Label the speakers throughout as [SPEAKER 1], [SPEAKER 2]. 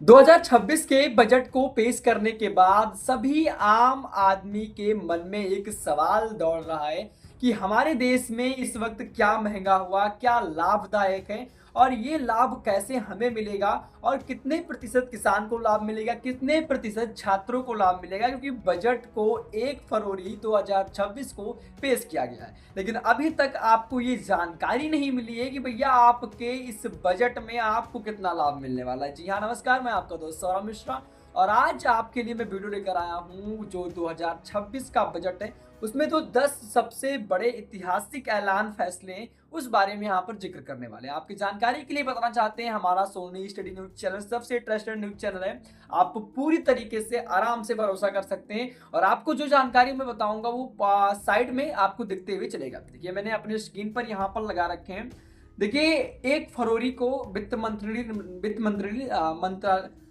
[SPEAKER 1] 2026 के बजट को पेश करने के बाद सभी आम आदमी के मन में एक सवाल दौड़ रहा है कि हमारे देश में इस वक्त क्या महंगा हुआ, क्या लाभदायक है और ये लाभ कैसे हमें मिलेगा और कितने प्रतिशत किसान को लाभ मिलेगा, कितने प्रतिशत छात्रों को लाभ मिलेगा, क्योंकि बजट को 1 फरवरी 2026 को पेश किया गया है। लेकिन अभी तक आपको ये जानकारी नहीं मिली है कि भैया आपके इस बजट में आपको कितना लाभ मिलने वाला है। जी हाँ, नमस्कार, मैं आपका दोस्त सौरभ मिश्रा और आज आपके लिए मैं वीडियो लेकर आया हूँ जो 2026 का बजट है उसमें तो 10 सबसे बड़े ऐतिहासिक ऐलान फैसले हैं, उस बारे में यहाँ पर जिक्र करने वाले हैं। आपकी जानकारी के लिए बताना चाहते हैं, हमारा सोनी स्टडी न्यूज चैनल सबसे ट्रस्टेड न्यूज चैनल है। आप पूरी तरीके से आराम से भरोसा कर सकते हैं और आपको जो जानकारी मैं बताऊंगा वो साइड में आपको दिखते हुए चलेगा। देखिए, मैंने अपने स्क्रीन पर यहाँ पर लगा रखे हैं। देखिए, 1 फरवरी को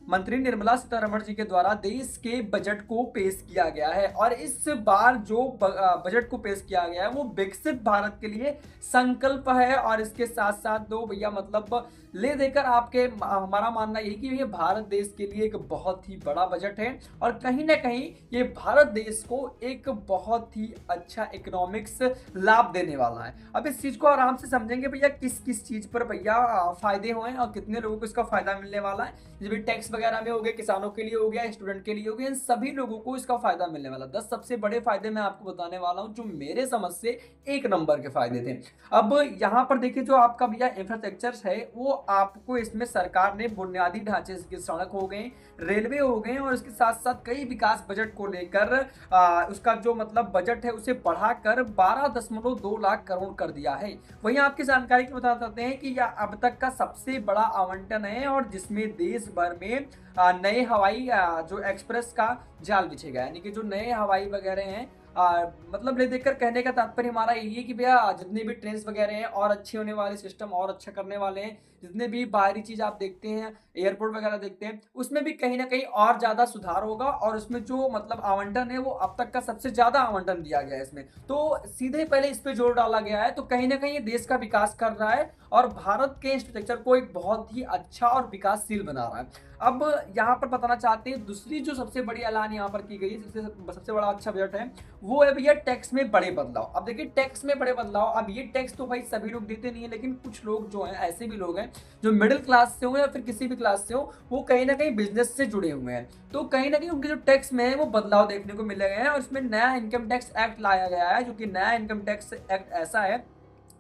[SPEAKER 1] मंत्री निर्मला सीतारमण जी के द्वारा देश के बजट को पेश किया गया है और इस बार जो बजट को पेश किया गया है वो विकसित भारत के लिए संकल्प है। और इसके साथ साथ दो भैया मतलब ले देकर आपके हमारा मानना यही कि ये भारत देश के लिए एक बहुत ही बड़ा बजट है और कहीं ना कहीं ये भारत देश को एक बहुत ही अच्छा इकोनॉमिक्स लाभ देने वाला है। अब इस चीज को आराम से समझेंगे भैया, किस किस चीज पर भैया फायदे हुए और कितने लोगों को इसका फायदा मिलने वाला है। जैसे टैक्स वगैरह में हो गया, किसानों के लिए हो गया, स्टूडेंट के लिए हो गया, इन सभी लोगों को इसका फायदा मिलने वाला। 10 सबसे बड़े फायदे मैं आपको बताने वाला हूं जो मेरे समझ से 1 नंबर के फायदे थे। अब यहाँ पर देखिए, जो आपका भैया इंफ्रास्ट्रक्चर है वो आपको इसमें सरकार ने बुनियादी ढांचे की सड़क हो गए, रेलवे हो गए और इसके साथ साथ कई विकास बजट को लेकर उसका जो मतलब बजट है उसे बढ़ाकर 12.2 लाख करोड़ कर दिया है। वहीं आपकी जानकारी के बता सकते हैं कि यह अब तक का सबसे बड़ा आवंटन है और जिसमें देश भर में नए हवाई जो एक्सप्रेस का जाल बिछेगा, यानी कि जो नए हवाई वगैरह हैं मतलब ले देखकर कहने का तात्पर्य हमारा यही है कि भैया जितने भी ट्रेन वगैरह हैं और अच्छे होने वाले, सिस्टम और अच्छा करने वाले हैं, जितने भी बाहरी चीज आप देखते हैं, एयरपोर्ट वगैरह देखते हैं, उसमें भी कहीं ना कहीं और ज्यादा सुधार होगा और उसमें जो मतलब आवंटन है वो अब तक का सबसे ज्यादा आवंटन दिया गया है इसमें। तो सीधे पहले इस पे जोर डाला गया है, तो कहीं ना कहीं ये देश का विकास कर रहा है और भारत के इंफ्रास्ट्रक्चर को एक बहुत ही अच्छा और विकासशील बना रहा है। अब यहाँ पर बताना चाहते हैं, दूसरी जो सबसे बड़ी ऐलान यहाँ पर की गई सबसे बड़ा अच्छा बजट है वो है भैया टैक्स में बड़े बदलाव। अब देखिए, टैक्स में बड़े बदलाव, अब ये टैक्स तो भाई सभी लोग देते नहीं है, लेकिन कुछ लोग जो हैं ऐसे भी लोग हैं जो मिडिल क्लास से हो या फिर किसी भी क्लास से हो, वो कहीं ना कहीं बिजनेस से जुड़े हुए हैं, तो कहीं ना कहीं उनके जो टैक्स में है वो बदलाव देखने को मिले गए हैं। और इसमें नया इनकम टैक्स एक्ट लाया गया है, जो कि नया इनकम टैक्स एक्ट ऐसा है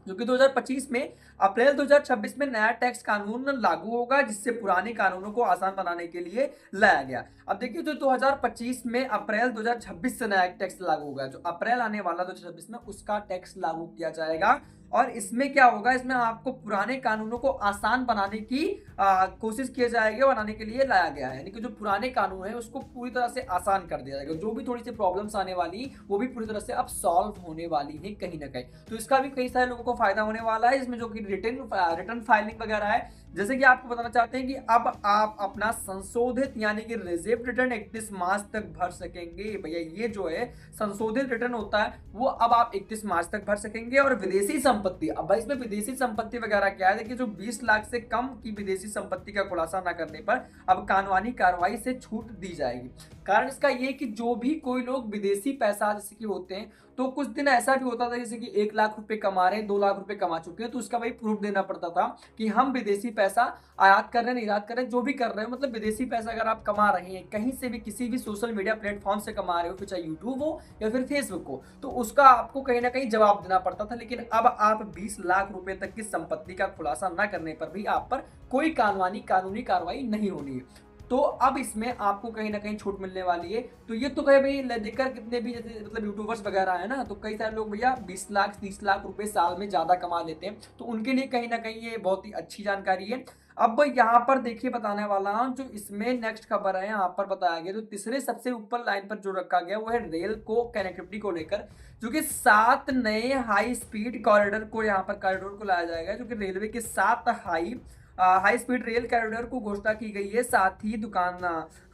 [SPEAKER 1] जो कि 2025 में अप्रैल 2026 में नया टैक्स कानून लागू होगा, जिससे पुराने कानूनों को आसान बनाने के लिए लाया गया। अब देखिए, जो 2025 में अप्रैल 2026 से नया टैक्स लागू होगा, जो अप्रैल आने वाला 2026 में उसका टैक्स लागू किया जाएगा। और इसमें क्या होगा, इसमें आपको पुराने कानूनों को आसान बनाने की कोशिश की जाएगी, बनाने के लिए लाया गया है, यानी कि जो पुराने कानून है उसको पूरी तरह से आसान कर दिया जाएगा। जो भी थोड़ी सी प्रॉब्लम्स आने वाली वो भी पूरी तरह से अब सॉल्व होने वाली है कहीं ना कहीं। तो इसका भी कई सारे लोगों को फायदा होने वाला है इसमें, जो कि रिटर्न फाइलिंग वगैरह है। जैसे कि आपको बताना चाहते हैं कि अब आप अपना संशोधित यानी कि रिसिप्ट रिटर्न 31 मार्च तक भर सकेंगे। भैया ये जो है संशोधित रिटर्न होता है वो अब आप 31 मार्च तक भर सकेंगे। और विदेशी संपत्ति, अब भाई इसमें विदेशी संपत्ति वगैरह क्या है, देखिए जो 20 लाख से कम की विदेशी संपत्ति का खुलासा न करने पर अब कानूनी कार्रवाई से छूट दी जाएगी। कारण इसका ये कि जो भी कोई लोग विदेशी पैसा जैसे कि होते हैं, तो कुछ दिन ऐसा भी होता था जैसे कि 1 लाख रुपए कमा रहे हैं, 2 लाख रुपए कमा चुके हैं, तो उसका भाई प्रूफ देना पड़ता था कि हम विदेशी पैसा आयात कर रहे हैं, निर्यात कर रहे हैं, जो भी कर रहे हैं, मतलब विदेशी पैसा अगर आप कमा रहे हैं कहीं से भी, किसी भी सोशल मीडिया प्लेटफॉर्म से कमा रहे हो, फिर चाहे यूट्यूब हो या फिर फेसबुक हो, तो उसका आपको कहीं ना कहीं जवाब देना पड़ता था। लेकिन अब आप 20 लाख रुपए तक की संपत्ति का खुलासा न करने पर भी आप पर कोई कानूनी कार्रवाई नहीं होनी है। तो अब इसमें आपको कहीं ना कहीं छूट मिलने वाली है। तो ये तो कहे भाई देखकर कितने भी जैसे मतलब यूट्यूबर्स वगैरह है ना, तो कई सारे लोग भैया 20 लाख 30 लाख रुपए साल में ज्यादा कमा लेते हैं, तो उनके लिए कहीं ना कहीं ये बहुत ही अच्छी जानकारी है। अब यहाँ पर देखिए, बताने वाला हूं जो इसमें नेक्स्ट खबर है यहाँ पर बताया गया, तो तीसरे सबसे ऊपर लाइन पर जो रखा गया वो है रेल को कनेक्टिविटी को लेकर, जो कि 7 नए हाई स्पीड कॉरिडोर को यहाँ पर कॉरिडोर को लाया जाएगा, जो कि रेलवे के 7 high high speed rail corridor को घोषणा की गई है। साथ ही दुकान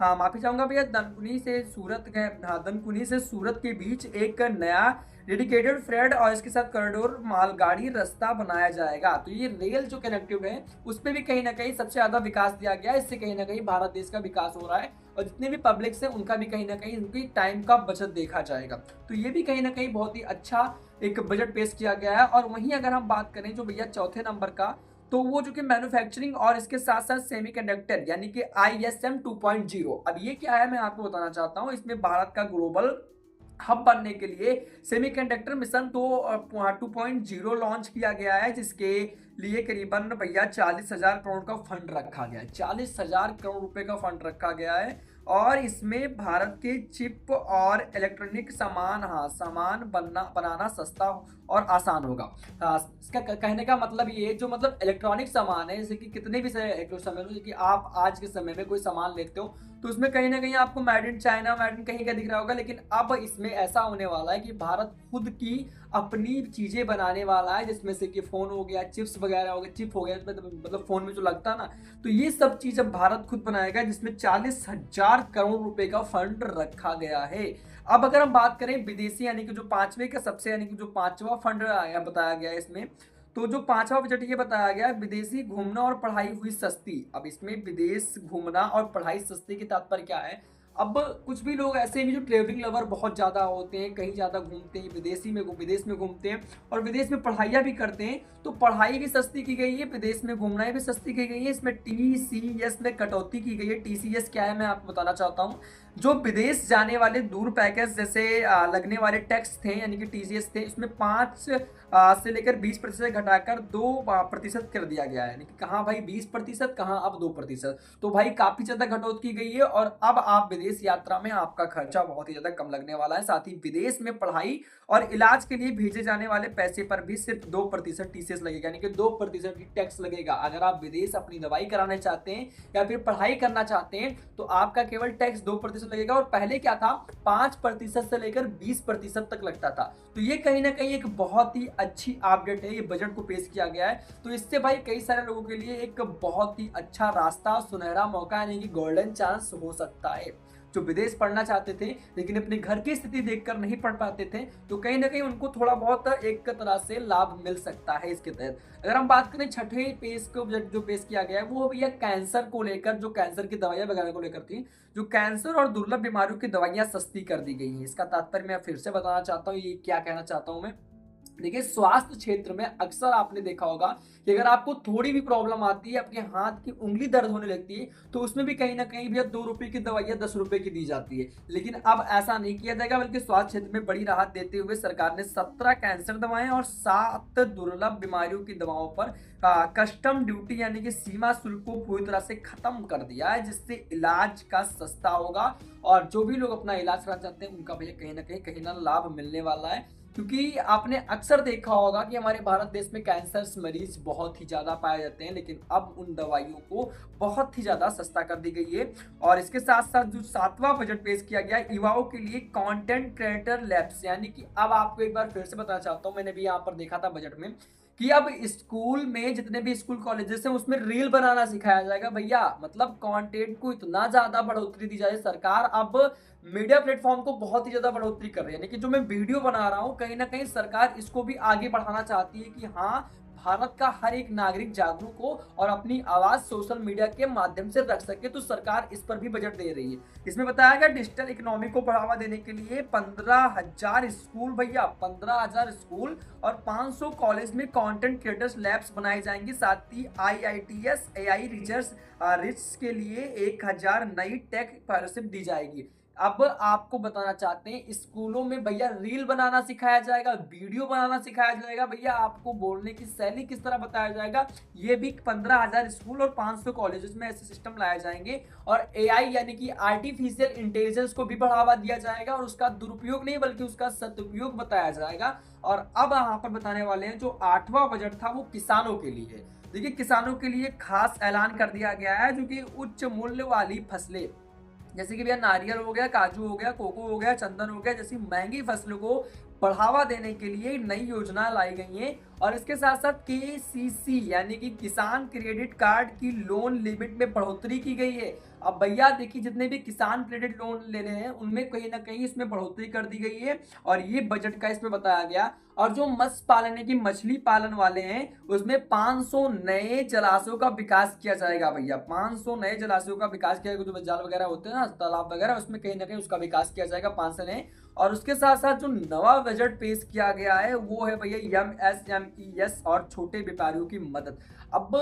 [SPEAKER 1] हाँ माफी चाहूंगा भैया, दनकुनी से सूरत के बीच एक नया डेडिकेटेड फ्रेट और इसके साथ कॉरिडोर मालगाड़ी रास्ता बनाया जाएगा। तो ये रेल जो कनेक्टिव है उस पर भी कहीं ना कहीं सबसे ज्यादा विकास दिया गया है। इससे कहीं ना कहीं भारत देश का विकास हो रहा है और जितने भी पब्लिक है उनका भी कहीं ना कहीं उनकी टाइम का बचत देखा जाएगा। तो ये भी कहीं ना कहीं बहुत ही अच्छा एक बजट पेश किया गया है। और वहीं अगर हम बात करें जो भैया चौथे नंबर का, तो वो जो कि मैन्युफैक्चरिंग और इसके साथ साथ सेमीकंडक्टर यानी कि ISM 2.0। अब ये क्या है मैं आपको बताना चाहता हूँ। इसमें भारत का ग्लोबल हब बनने के लिए सेमीकंडक्टर मिशन 2.0 लॉन्च किया गया है, जिसके लिए करीबन भैया 40,000 करोड़ का फंड रखा गया है। 40,000 करोड़ रुपए का फंड रखा गया है और इसमें भारत के चिप और इलेक्ट्रॉनिक सामान बनाना सस्ता और आसान होगा। इसका कहने का मतलब ये जो मतलब इलेक्ट्रॉनिक सामान है, जैसे कि कितने भी समय लो कि आप आज के समय में कोई सामान लेते हो तो उसमें कहीं ना कहीं आपको made in China, made in कहीं का दिख रहा होगा, लेकिन अब इसमें ऐसा होने वाला है कि भारत खुद की अपनी चीजें बनाने वाला है, जिसमें से कि फोन हो गया, चिप्स वगैरह हो गया, चिप हो गया मतलब फोन में जो लगता है ना, तो ये सब चीज अब भारत खुद बनाएगा, जिसमें 40,000 करोड़ रुपए का फंड रखा गया है। अब अगर हम बात करें विदेशी यानी कि जो पांचवे का सबसे यानी कि जो पांचवा फंड बताया गया है इसमें, तो जो पांचवा बजट ये बताया गया विदेशी घूमना और पढ़ाई हुई सस्ती। अब इसमें विदेश घूमना और पढ़ाई सस्ती की तात्पर्य क्या है। अब कुछ भी लोग ऐसे भी जो ट्रेवलिंग लवर बहुत ज्यादा होते हैं, कहीं ज्यादा घूमते हैं, विदेश में घूमते हैं और विदेश में पढ़ाइयाँ भी करते हैं, तो पढ़ाई भी सस्ती की गई है, विदेश में घूमना भी सस्ती की गई है। इसमें TCS में कटौती की गई है। TCS क्या है मैं आपको बताना चाहता हूँ। जो विदेश जाने वाले दूर पैकेज जैसे लगने वाले टैक्स थे यानी कि TCS थे, उसमें 5 से लेकर 20% घटाकर 2% कर दिया गया है। यानी कि कहाँ भाई 20%, कहाँ अब 2%। तो भाई काफी ज्यादा कटौती की गई है और अब आप विदेश यात्रा में आपका खर्चा बहुत ही ज्यादा कम लगने वाला है। साथ ही विदेश में पढ़ाई और इलाज के लिए भेजे जाने वाले पैसे पर भी सिर्फ 2% TCS लगेगा, यानी कि 2% की टैक्स लगेगा। अगर आप विदेश अपनी दवाई कराने चाहते हैं या फिर पढ़ाई करना चाहते हैं तो आपका केवल टैक्स 2% लगेगा। और पहले क्या था 5% से लेकर 20% तक लगता था। तो ये कहीं ना कहीं एक बहुत ही अच्छी अपडेट है, ये बजट को पेश किया गया है। तो इससे भाई कई सारे लोगों के लिए एक बहुत ही अच्छा रास्ता, सुनहरा मौका यानी कि गोल्डन चांस हो सकता है। जो विदेश पढ़ना चाहते थे लेकिन अपने घर की स्थिति देखकर नहीं पढ़ पाते थे, तो कहीं ना कहीं उनको थोड़ा बहुत एक तरह से लाभ मिल सकता है इसके तहत। अगर हम बात करें छठे पेश को जो पेश किया गया है वो भैया कैंसर को लेकर, जो कैंसर की दवाइयां वगैरह को लेकर थी, जो कैंसर और दुर्लभ बीमारियों की दवाइयां सस्ती कर दी गई हैं। इसका तात्पर्य मैं फिर से बताना चाहता हूँ, ये क्या कहना चाहता हूँ मैं। देखिए स्वास्थ्य क्षेत्र में अक्सर आपने देखा होगा कि अगर आपको थोड़ी भी प्रॉब्लम आती है, आपके हाथ की उंगली दर्द होने लगती है, तो उसमें भी कहीं ना कहीं भैया 2 रुपए की दवाइयां 10 रुपए की दी जाती है। लेकिन अब ऐसा नहीं किया जाएगा, बल्कि स्वास्थ्य क्षेत्र में बड़ी राहत देते हुए सरकार ने 17 कैंसर दवाएं और 7 दुर्लभ बीमारियों की दवाओं पर कस्टम ड्यूटी यानी कि सीमा शुल्क को पूरी तरह से खत्म कर दिया है, जिससे इलाज का सस्ता होगा और जो भी लोग अपना इलाज कराना चाहते हैं उनका भैया कहीं ना लाभ मिलने वाला है। क्योंकि आपने अक्सर देखा होगा कि हमारे भारत देश में कैंसर मरीज बहुत ही ज्यादा पाए जाते हैं, लेकिन अब उन दवाइयों को बहुत ही ज्यादा सस्ता कर दी गई है। और इसके साथ साथ जो 7वां बजट पेश किया गया युवाओं के लिए कंटेंट क्रिएटर लैब्स, यानी कि अब आपको एक बार फिर से बताना चाहता हूँ, मैंने भी यहाँ पर देखा था बजट में कि अब स्कूल में जितने भी स्कूल कॉलेजेस हैं उसमें रील बनाना सिखाया जाएगा भैया। मतलब कंटेंट को इतना ज्यादा बढ़ोतरी दी जाए, सरकार अब मीडिया प्लेटफॉर्म को बहुत ही ज्यादा बढ़ोतरी कर रही है। यानी कि जो मैं वीडियो बना रहा हूँ कहीं ना कहीं सरकार इसको भी आगे बढ़ाना चाहती है कि हाँ भारत का हर एक नागरिक जागरूक हो और अपनी आवाज सोशल मीडिया के माध्यम से रख सके, तो सरकार इस पर भी बजट दे रही है। इसमें बताया गया डिजिटल इकोनॉमी को बढ़ावा देने के लिए 15,000 स्कूल भैया 15,000 स्कूल और 500 कॉलेज में कंटेंट क्रिएटर्स लैब्स बनाए जाएंगे। साथ ही IITS AI रिसर्च के लिए 1,000 नई टेक स्कॉलरशिप दी जाएगी। अब आपको बताना चाहते हैं स्कूलों में भैया रील बनाना सिखाया जाएगा, वीडियो बनाना सिखाया जाएगा, भैया आपको बोलने की शैली किस तरह बताया जाएगा। ये भी 15,000 स्कूल और 500 कॉलेजेस में ऐसे सिस्टम लाए जाएंगे। और AI यानी कि आर्टिफिशियल इंटेलिजेंस को भी बढ़ावा दिया जाएगा और उसका दुरुपयोग नहीं बल्कि उसका सदुपयोग बताया जाएगा। और अब यहाँ पर बताने वाले हैं जो 8वां बजट था वो किसानों के लिए है। देखिए किसानों के लिए खास ऐलान कर दिया गया है, जो कि उच्च मूल्य वाली फसलें जैसे कि भैया नारियल हो गया, काजू हो गया, कोको हो गया, चंदन हो गया जैसी महंगी फसलों को बढ़ावा देने के लिए नई योजना लाई गई है। और इसके साथ साथ केसीसी यानी कि किसान क्रेडिट कार्ड की लोन लिमिट में बढ़ोतरी की गई है। अब भैया देखिए, जितने भी किसान क्रेडिट लोन ले रहे हैं उनमें कहीं ना कहीं इसमें बढ़ोतरी कर दी गई है और ये बजट का इसमें बताया गया। और जो मत्स्य पालन है कि मछली पालन वाले हैं उसमें 500 नए जलाशयों का विकास किया जाएगा। भैया 500 नए जलाशयों का विकास किया जाएगा, जो जाल वगैरह होते हैं ना, तालाब वगैरह, उसमें कहीं ना कहीं उसका विकास किया जाएगा 500 नए। और उसके साथ साथ जो नवा बजट पेश किया गया है वो है भैया एमएसएमईएस और छोटे व्यापारियों की मदद। अब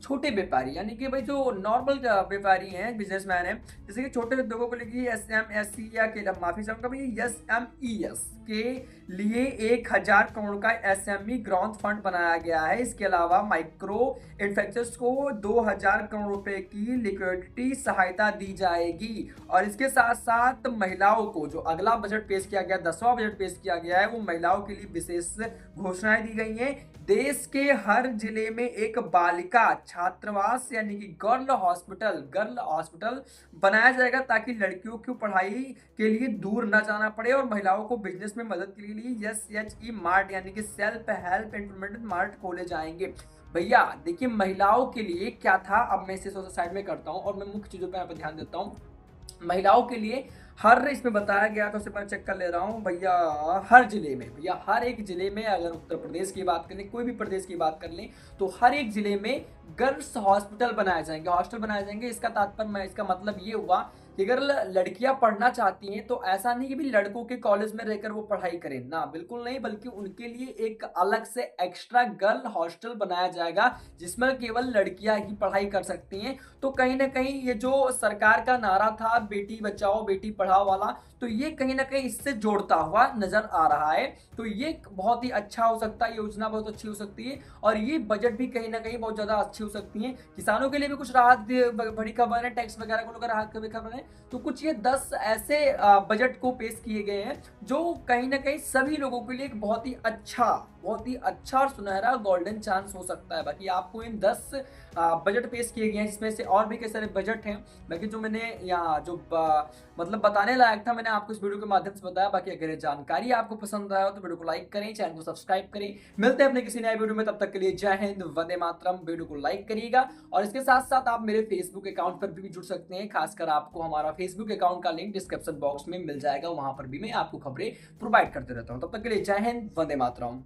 [SPEAKER 1] छोटे व्यापारी यानी कि भाई जो नॉर्मल व्यापारी हैं, बिजनेसमैन हैं, जैसे कि छोटे उद्योगों को लेकर एसएमएससी या के माफी चाहूंगा भाई एसएमईएस के लिए 1000 करोड़ का एसएमई ग्रोथ फंड बनाया गया है। इसके अलावा माइक्रो इन्वेस्टर्स को 2000 करोड़ रुपए की लिक्विडिटी सहायता दी जाएगी। और इसके साथ साथ महिलाओं को, जो अगला बजट पेश किया गया, 10वां बजट पेश किया गया है, वो महिलाओं के लिए विशेष घोषणाएं दी गई हैं। देश के हर जिले में एक बालिका छात्रावास यानी कि गर्ल हॉस्पिटल बनाया जाएगा ताकि लड़कियों की पढ़ाई के लिए दूर न जाना पड़े। और महिलाओं को बिजनेस में मदद के लिए एसएचई मार्ट यानी कि सेल्फ हेल्प इम्प्लीमेंटेड मार्ट खोले जाएंगे। भैया देखिए, महिलाओं के लिए क्या था, अब मैं इसे साइड में करता हूँ और मैं मुख्य चीजों पर ध्यान देता हूँ। महिलाओं के लिए हर इसमें बताया गया, तो उसे मैं चेक कर ले रहा हूँ भैया। हर जिले में, भैया हर एक जिले में, अगर उत्तर प्रदेश की बात करें, कोई भी प्रदेश की बात कर लें, तो हर एक जिले में गर्ल्स हॉस्पिटल बनाए जाएंगे, हॉस्टल बनाए जाएंगे। इसका तात्पर्य, इसका मतलब ये हुआ कि अगर लड़कियां पढ़ना चाहती हैं तो ऐसा नहीं कि भी लड़कों के कॉलेज में रहकर वो पढ़ाई करें, ना बिल्कुल नहीं, बल्कि उनके लिए एक अलग से एक्स्ट्रा गर्ल हॉस्टल बनाया जाएगा जिसमें केवल लड़कियां ही पढ़ाई कर सकती हैं। तो कहीं ना कहीं ये जो सरकार का नारा था बेटी बचाओ बेटी पढ़ाओ वाला, तो ये कहीं ना कहीं इससे जोड़ता हुआ नजर आ रहा है। तो ये बहुत ही अच्छा हो सकता है, योजना बहुत अच्छी हो सकती है और ये बजट भी कहीं ना कहीं बहुत ज्यादा अच्छी हो सकती है। किसानों के लिए भी कुछ राहत बड़ी खबर है, टैक्स वगैरह को लेकर राहत की खबर है। तो कुछ ये 10 ऐसे बजट को पेश किए गए हैं जो कहीं ना कहीं सभी लोगों के लिए एक बहुत ही अच्छा और सुनहरा गोल्डन चांस हो सकता है। बाकी आपको इन 10 बजट पेश किए गए हैं, जिसमें से और भी कई सारे बजट हैं, बाकी जो मैंने यहाँ जो मतलब बताने लायक था मैंने आपको इस वीडियो के माध्यम से बताया। बाकी अगर ये जानकारी आपको पसंद आया हो तो वीडियो को लाइक करें, चैनल को सब्सक्राइब करें। मिलते हैं अपने किसी नए वीडियो में, तब तक के लिए जय हिंद, वंदे मातरम। वीडियो को लाइक करिएगा और इसके साथ साथ आप मेरे फेसबुक अकाउंट पर भी जुड़ सकते हैं। खासकर आपको हमारा फेसबुक अकाउंट का लिंक डिस्क्रिप्शन बॉक्स में मिल जाएगा, वहां पर भी मैं आपको खबरें प्रोवाइड करते रहता हूँ। तब तक के लिए जय हिंद, वंदे मातरम।